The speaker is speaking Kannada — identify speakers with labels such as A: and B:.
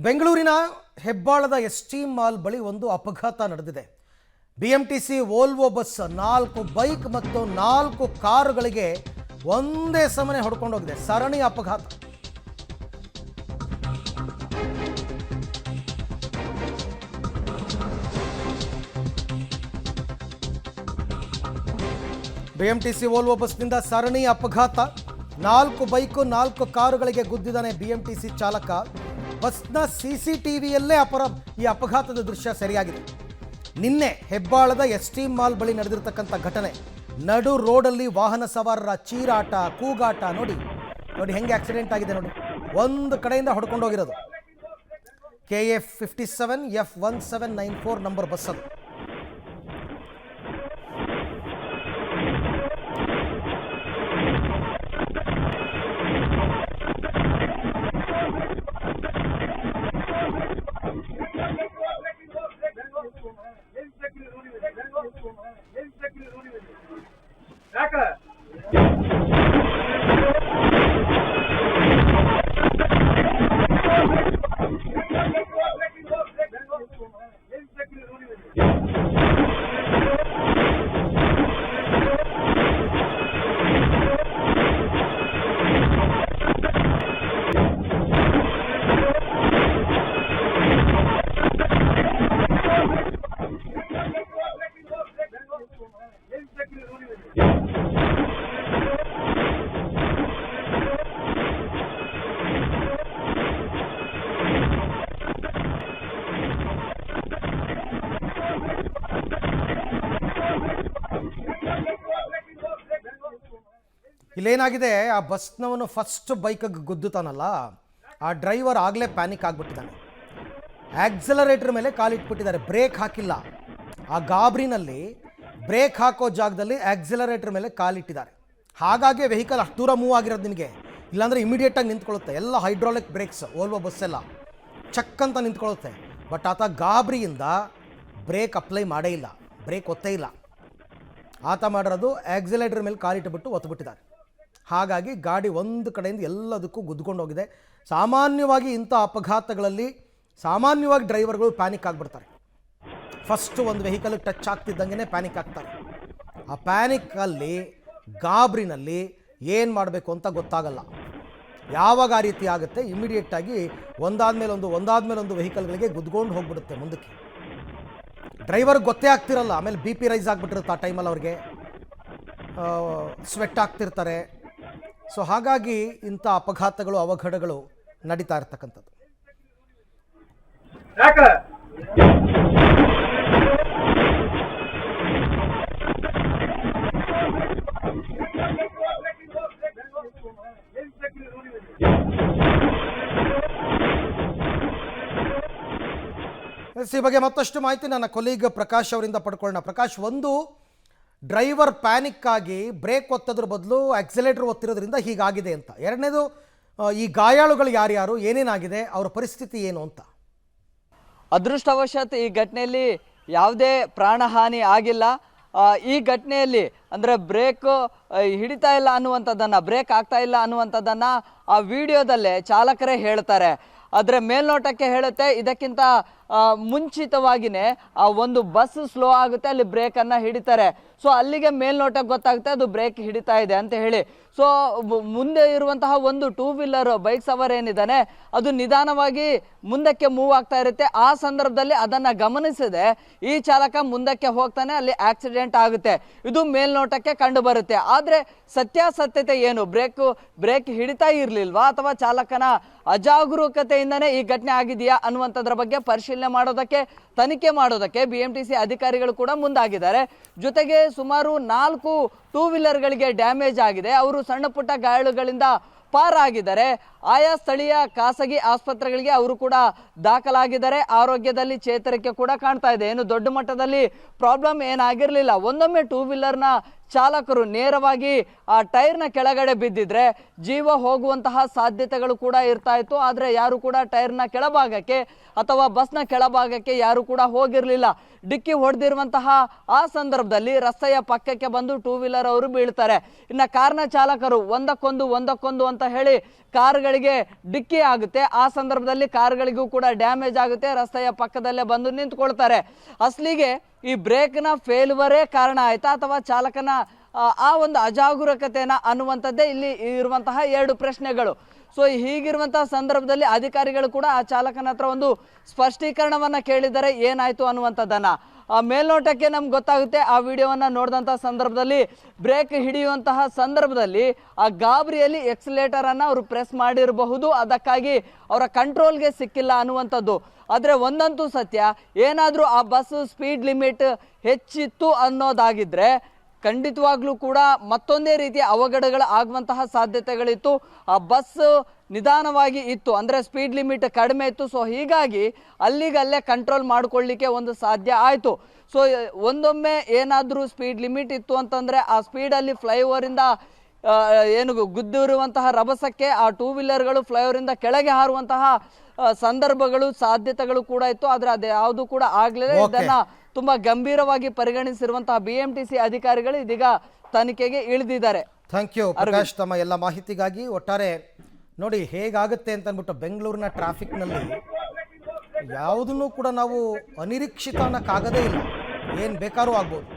A: ಬೆಂಗಳೂರಿನ ಹೆಬ್ಬಾಳದ ಎಸ್ಟಿ ಮಾಲ್ ಬಳಿ ಒಂದು ಅಪಘಾತ ನಡೆದಿದೆ. ಬಿಎಂಟಿಸಿ ವೋಲ್ವೋ ಬಸ್ 4 ಬೈಕ್ ಮತ್ತು 4 ಕಾರುಗಳಿಗೆ ಒಂದೇ ಸಮನೆ ಹೊಡ್ಕೊಂಡು ಹೋಗಿದೆ. ಸರಣಿ ಅಪಘಾತ. ಬಿಎಂಟಿಸಿ ವೋಲ್ವೋ ಬಸ್ನಿಂದ ಸರಣಿ ಅಪಘಾತ. 4 ಬೈಕು 4 ಕಾರುಗಳಿಗೆ ಗುದ್ದಿದ್ದಾನೆ ಬಿಎಂಟಿಸಿ ಚಾಲಕ. ಬಸ್ನ ಸಿಸಿಟಿವಿಯಲ್ಲೇ ಈ ಅಪಘಾತದ ದೃಶ್ಯ ಸರಿಯಾಗಿದೆ. ನಿನ್ನೆ ಹೆಬ್ಬಾಳದ ಎಸ್ಟಿ ಮಾಲ್ ಬಳಿ ನಡೆದಿರತಕ್ಕಂಥ ಘಟನೆ. ನಡು ರೋಡಲ್ಲಿ ವಾಹನ ಸವಾರರ ಚೀರಾಟ, ಕೂಗಾಟ ನೋಡಿ ಹೆಂಗೆ ಆಕ್ಸಿಡೆಂಟ್ ಆಗಿದೆ ನೋಡಿ. ಒಂದು ಕಡೆಯಿಂದ ಹೊಡ್ಕೊಂಡು ಹೋಗಿರೋದು. KA 57 F1794 ನಂಬರ್ ಬಸ್ ಅದು. ಇಲ್ಲೇನಾಗಿದೆ, ಆ ಬಸ್ನವನು ಫಸ್ಟ್ ಬೈಕಿಗೆ ಗುದ್ದುತ್ತಾನಲ್ಲ, ಆ ಡ್ರೈವರ್ ಆಗಲೇ ಪ್ಯಾನಿಕ್ ಆಗಿಬಿಟ್ಟಿದ್ದಾನೆ. ಆಕ್ಸಲರೇಟರ್ ಮೇಲೆ ಕಾಲಿಟ್ಬಿಟ್ಟಿದ್ದಾರೆ, ಬ್ರೇಕ್ ಹಾಕಿಲ್ಲ. ಆ ಗಾಬರಿನಲ್ಲಿ ಬ್ರೇಕ್ ಹಾಕೋ ಜಾಗದಲ್ಲಿ ಆಕ್ಸಲರೇಟರ್ ಮೇಲೆ ಕಾಲಿಟ್ಟಿದ್ದಾರೆ. ಹಾಗಾಗಿ ವೆಹಿಕಲ್ ಅಷ್ಟು ದೂರ ಮೂವ್ ಆಗಿರೋದು ನಿಮಗೆ. ಇಲ್ಲಾಂದರೆ ಇಮಿಡಿಯೇಟಾಗಿ ನಿಂತ್ಕೊಳ್ಳುತ್ತೆ. ಎಲ್ಲ ಹೈಡ್ರಾಲಿಕ್ ಬ್ರೇಕ್ಸ್ ವೋಲ್ವೋ ಬಸ್ಸೆಲ್ಲ ಚಕ್ ಅಂತ ನಿಂತ್ಕೊಳ್ಳುತ್ತೆ. ಬಟ್ ಆತ ಗಾಬರಿಯಿಂದ ಬ್ರೇಕ್ ಅಪ್ಲೈ ಮಾಡೇ ಇಲ್ಲ, ಬ್ರೇಕ್ ಒತ್ತೇ ಇಲ್ಲ. ಆತ ಮಾಡಿರೋದು ಆಕ್ಸಲರೇಟರ್ ಮೇಲೆ ಕಾಲಿಟ್ಟುಬಿಟ್ಟು ಒತ್ತುಬಿಟ್ಟಿದ್ದಾರೆ. ಹಾಗಾಗಿ ಗಾಡಿ ಒಂದು ಕಡೆಯಿಂದ ಎಲ್ಲದಕ್ಕೂ ಗುದ್ದುಕೊಂಡು ಹೋಗಿದೆ. ಸಾಮಾನ್ಯವಾಗಿ ಇಂಥ ಅಪಘಾತಗಳಲ್ಲಿ ಸಾಮಾನ್ಯವಾಗಿ ಡ್ರೈವರ್ಗಳು ಪ್ಯಾನಿಕ್ ಆಗಿಬಿಡ್ತಾರೆ. ಫಸ್ಟು ಒಂದು ವೆಹಿಕಲ್ಗೆ ಟಚ್ ಆಗ್ತಿದ್ದಂಗೆ ಪ್ಯಾನಿಕ್ ಆಗ್ತಾರೆ. ಆ ಪ್ಯಾನಿಕ್ಕಲ್ಲಿ ಗಾಬರಿನಲ್ಲಿ ಏನು ಮಾಡಬೇಕು ಅಂತ ಗೊತ್ತಾಗಲ್ಲ. ಯಾವಾಗ ಆ ರೀತಿ ಆಗುತ್ತೆ, ಇಮಿಡಿಯೇಟಾಗಿ ಒಂದಾದ್ಮೇಲೆ ಒಂದು ವೆಹಿಕಲ್ಗಳಿಗೆ ಗುದ್ದುಕೊಂಡು ಹೋಗ್ಬಿಡುತ್ತೆ ಮುಂದಕ್ಕೆ. ಡ್ರೈವರ್ಗೆ ಗೊತ್ತೇ ಆಗ್ತಿರಲ್ಲ. ಆಮೇಲೆ BP ರೈಸ್ ಆಗಿಬಿಟ್ಟಿರುತ್ತೆ ಆ ಟೈಮಲ್ಲಿ ಅವ್ರಿಗೆ, ಸ್ವೆಟ್ ಆಗ್ತಿರ್ತಾರೆ. ಸೊ ಹಾಗಾಗಿ ಇಂಥ ಅಪಘಾತಗಳು ಅವಘಡಗಳು ನಡೀತಾ ಇರ್ತಕ್ಕಂಥದ್ದು. ಈ ಬಗ್ಗೆ ಮತ್ತಷ್ಟು ಮಾಹಿತಿ ನನ್ನ ಕೊಲೀಗ್ ಪ್ರಕಾಶ್ ಅವರಿಂದ ಪಡ್ಕೊಳ್ಳೋಣ. ಪ್ರಕಾಶ್, ಒಂದು ಡ್ರೈವರ್ ಪ್ಯಾನಿಕ್ ಆಗಿ ಬ್ರೇಕ್ ಒತ್ತೋದ್ರ ಬದಲು ಆಕ್ಸಿಲೇಟರ್ ಒತ್ತಿರೋದ್ರಿಂದ ಹೀಗಾಗಿದೆ ಅಂತ. ಎರಡನೇದು, ಈ ಗಾಯಾಳುಗಳು ಯಾರ್ಯಾರು, ಏನೇನಾಗಿದೆ, ಅವರ ಪರಿಸ್ಥಿತಿ ಏನು ಅಂತ.
B: ಅದೃಷ್ಟವಶಾತ್ ಈ ಘಟನೆಯಲ್ಲಿ ಯಾವುದೇ ಪ್ರಾಣಹಾನಿ ಆಗಿಲ್ಲ. ಈ ಘಟನೆಯಲ್ಲಿ ಅಂದರೆ ಬ್ರೇಕ್ ಹಿಡಿತಾ ಇಲ್ಲ ಅನ್ನುವಂಥದ್ದನ್ನು, ಬ್ರೇಕ್ ಆಗ್ತಾ ಇಲ್ಲ ಅನ್ನುವಂಥದ್ದನ್ನು ಆ ವಿಡಿಯೋದಲ್ಲೇ ಚಾಲಕರೇ ಹೇಳ್ತಾರೆ. ಆದರೆ ಮೇಲ್ನೋಟಕ್ಕೆ ಹೇಳುತ್ತೆ ಇದಕ್ಕಿಂತ ಮುಂಚಿತವಾಗಿಯೇ ಆ ಒಂದು ಬಸ್ ಸ್ಲೋ ಆಗುತ್ತೆ, ಅಲ್ಲಿ ಬ್ರೇಕನ್ನು ಹಿಡಿತಾರೆ. ಸೊ ಅಲ್ಲಿಗೆ ಮೇಲ್ನೋಟಕ್ಕೆ ಗೊತ್ತಾಗುತ್ತೆ ಅದು ಬ್ರೇಕ್ ಹಿಡಿತಾ ಇದೆ ಅಂತ ಹೇಳಿ. ಸೊ ಮುಂದೆ ಇರುವಂತಹ ಒಂದು 2 ವೀಲರ್ ಬೈಕ್ ಸವಾರ ಏನಿದ್ದಾನೆ ಅದು ನಿಧಾನವಾಗಿ ಮುಂದಕ್ಕೆ ಮೂವ್ ಆಗ್ತಾ ಇರುತ್ತೆ. ಆ ಸಂದರ್ಭದಲ್ಲಿ ಅದನ್ನು ಗಮನಿಸದೆ ಈ ಚಾಲಕ ಮುಂದಕ್ಕೆ ಹೋಗ್ತಾನೆ, ಅಲ್ಲಿ ಆಕ್ಸಿಡೆಂಟ್ ಆಗುತ್ತೆ. ಇದು ಮೇಲ್ನೋಟಕ್ಕೆ ಕಂಡು ಬರುತ್ತೆ. ಆದರೆ ಸತ್ಯಾಸತ್ಯತೆ ಏನು, ಬ್ರೇಕ್ ಹಿಡಿತಾ ಇರಲಿಲ್ವಾ ಅಥವಾ ಚಾಲಕನ ಅಜಾಗರೂಕತೆಯಿಂದನೇ ಈ ಘಟನೆ ಆಗಿದೆಯಾ ಅನ್ನುವಂಥದ್ರ ಬಗ್ಗೆ ಪರಿಶೀಲನೆ ಮಾಡೋದಕ್ಕೆ, ತನಿಖೆ ಮಾಡೋದಕ್ಕೆ BMTC ಅಧಿಕಾರಿಗಳು ಕೂಡ ಮುಂದಾಗಿದ್ದಾರೆ. ಜೊತೆಗೆ ಸುಮಾರು 4 2 ವೀಲರ್ಗಳಿಗೆ ಡ್ಯಾಮೇಜ್ ಆಗಿದೆ. ಅವರು ಸಣ್ಣ ಪುಟ್ಟ ಗಾಯಾಳುಗಳಿಂದ ಪಾರಾಗಿದ್ದಾರೆ. ಆಯಾ ಸ್ಥಳೀಯ ಖಾಸಗಿ ಆಸ್ಪತ್ರೆಗಳಿಗೆ ಅವರು ಕೂಡ ದಾಖಲಾಗಿದ್ದಾರೆ. ಆರೋಗ್ಯದಲ್ಲಿ ಚೇತರಿಕೆ ಕೂಡ ಕಾಣ್ತಾ ಇದೆ. ಏನು ದೊಡ್ಡ ಮಟ್ಟದಲ್ಲಿ ಪ್ರಾಬ್ಲಮ್ ಏನಾಗಿರಲಿಲ್ಲ. ಒಂದೊಮ್ಮೆ 2 ವೀಲರ್ನ ಚಾಲಕರು ನೇರವಾಗಿ ಆ ಟೈರ್ನ ಕೆಳಗಡೆ ಬಿದ್ದಿದ್ರೆ ಜೀವ ಹೋಗುವಂತಹ ಸಾಧ್ಯತೆಗಳು ಕೂಡ ಇರ್ತಾ ಇತ್ತು. ಆದರೆ ಯಾರು ಕೂಡ ಟೈರ್ನ ಕೆಳಭಾಗಕ್ಕೆ ಅಥವಾ ಬಸ್ನ ಕೆಳಭಾಗಕ್ಕೆ ಯಾರು ಕೂಡ ಹೋಗಿರಲಿಲ್ಲ. ಡಿಕ್ಕಿ ಹೊಡೆದಿರುವಂತಹ ಆ ಸಂದರ್ಭದಲ್ಲಿ ರಸ್ತೆಯ ಪಕ್ಕಕ್ಕೆ ಬಂದು 2 ವೀಲರ್ ಅವರು ಬೀಳ್ತಾರೆ. ಇನ್ನು ಕಾರ್ನ ಚಾಲಕರು ಒಂದಕ್ಕೊಂದು ಅಂತ ಹೇಳಿ ಕಾರುಗಳಿಗೆ ಡಿಕ್ಕಿ ಆಗುತ್ತೆ. ಆ ಸಂದರ್ಭದಲ್ಲಿ ಕಾರುಗಳಿಗೂ ಕೂಡ ಡ್ಯಾಮೇಜ್ ಆಗುತ್ತೆ, ರಸ್ತೆಯ ಪಕ್ಕದಲ್ಲೇ ಬಂದು ನಿಂತ್ಕೊಳ್ತಾರೆ. ಅಸಲಿಗೆ ಈ ಬ್ರೇಕ್ನ ಫೇಲ್ಯೂರೇ ಕಾರಣ ಆಯ್ತಾ ಅಥವಾ ಚಾಲಕನ ಆ ಒಂದು ಅಜಾಗರೂಕತೆನ ಅನ್ನುವಂಥದ್ದೇ ಇಲ್ಲಿ ಇರುವಂತಹ ಎರಡು ಪ್ರಶ್ನೆಗಳು. ಸೊ ಹೀಗಿರುವಂತಹ ಸಂದರ್ಭದಲ್ಲಿ ಅಧಿಕಾರಿಗಳು ಕೂಡ ಆ ಚಾಲಕನ ಹತ್ರ ಒಂದು ಸ್ಪಷ್ಟೀಕರಣವನ್ನ ಕೇಳಿದರೆ ಏನಾಯ್ತು ಅನ್ನುವಂಥದ್ದನ್ನ. ಮೇಲ್ನೋಟಕ್ಕೆ ನಮ್ಗೆ ಗೊತ್ತಾಗುತ್ತೆ, ಆ ವಿಡಿಯೋವನ್ನ ನೋಡಿದಂತಹ ಸಂದರ್ಭದಲ್ಲಿ ಬ್ರೇಕ್ ಹಿಡಿಯುವಂತಹ ಸಂದರ್ಭದಲ್ಲಿ ಆ ಗಾಬರಿಯಲ್ಲಿ ಎಕ್ಸಲೇಟರ್ ಅನ್ನ ಅವರು ಪ್ರೆಸ್ ಮಾಡಿರಬಹುದು, ಅದಕ್ಕಾಗಿ ಅವರ ಕಂಟ್ರೋಲ್ಗೆ ಸಿಕ್ಕಿಲ್ಲ ಅನ್ನುವಂಥದ್ದು. ಆದರೆ ಒಂದಂತೂ ಸತ್ಯ, ಏನಾದರೂ ಆ ಬಸ್ ಸ್ಪೀಡ್ ಲಿಮಿಟ್ ಹೆಚ್ಚಿತ್ತು ಅನ್ನೋದಾಗಿದ್ರೆ ಖಂಡಿತವಾಗ್ಲೂ ಕೂಡ ಮತ್ತೊಂದೇ ರೀತಿಯ ಅವಘಡಗಳು ಆಗುವಂತಹ ಸಾಧ್ಯತೆಗಳಿತ್ತು. ಆ ಬಸ್ ನಿಧಾನವಾಗಿ ಇತ್ತು, ಅಂದರೆ ಸ್ಪೀಡ್ ಲಿಮಿಟ್ ಕಡಿಮೆ ಇತ್ತು. ಸೊ ಹೀಗಾಗಿ ಅಲ್ಲಿಗಲ್ಲೇ ಕಂಟ್ರೋಲ್ ಮಾಡ್ಕೊಳ್ಳಿಕ್ಕೆ ಒಂದು ಸಾಧ್ಯ ಆಯಿತು. ಸೊ ಒಂದೊಮ್ಮೆ ಏನಾದರೂ ಸ್ಪೀಡ್ ಲಿಮಿಟ್ ಇತ್ತು ಅಂತಂದರೆ ಆ ಸ್ಪೀಡಲ್ಲಿ ಫ್ಲೈಓವರಿಂದ ಏನು ಗುದ್ದಿರುವಂತಹ ರಭಸಕ್ಕೆ ಆ ಟೂ ವೀಲರ್ಗಳು ಫ್ಲೈಓವರಿಂದ ಕೆಳಗೆ ಹಾರುವಂತಹ ಸಂದರ್ಭಗಳು ಸಾಧ್ಯತೆಗಳು ಕೂಡ ಇತ್ತು. ಆದರೆ ಅದು ಯಾವುದು ಕೂಡ ಆಗಲಿಲ್ಲ. ಇದನ್ನ ತುಂಬಾ ಗಂಭೀರವಾಗಿ ಪರಿಗಣಿಸಿರುವಂತಹ BMTC ಅಧಿಕಾರಿಗಳು ಇದೀಗ ತನಿಖೆಗೆ ಇಳಿದಿದ್ದಾರೆ.
A: ಥ್ಯಾಂಕ್ ಯು ಪ್ರಕಾಶ್, ತಮ್ಮ ಎಲ್ಲ ಮಾಹಿತಿಗಾಗಿ. ಒಟ್ಟಾರೆ ನೋಡಿ ಹೇಗಾಗುತ್ತೆ ಅಂತ ಅಂದ್ಬಿಟ್ಟು ಬೆಂಗಳೂರಿನ ಟ್ರಾಫಿಕ್ನಲ್ಲಿ ಯಾವುದನ್ನು ಕೂಡ ನಾವು ಅನಿರೀಕ್ಷಿತ ಅನ್ನೋಕ್ಕಾಗದೇ ಇಲ್ಲ, ಏನು ಬೇಕಾದ್ರೂ ಆಗ್ಬೋದು.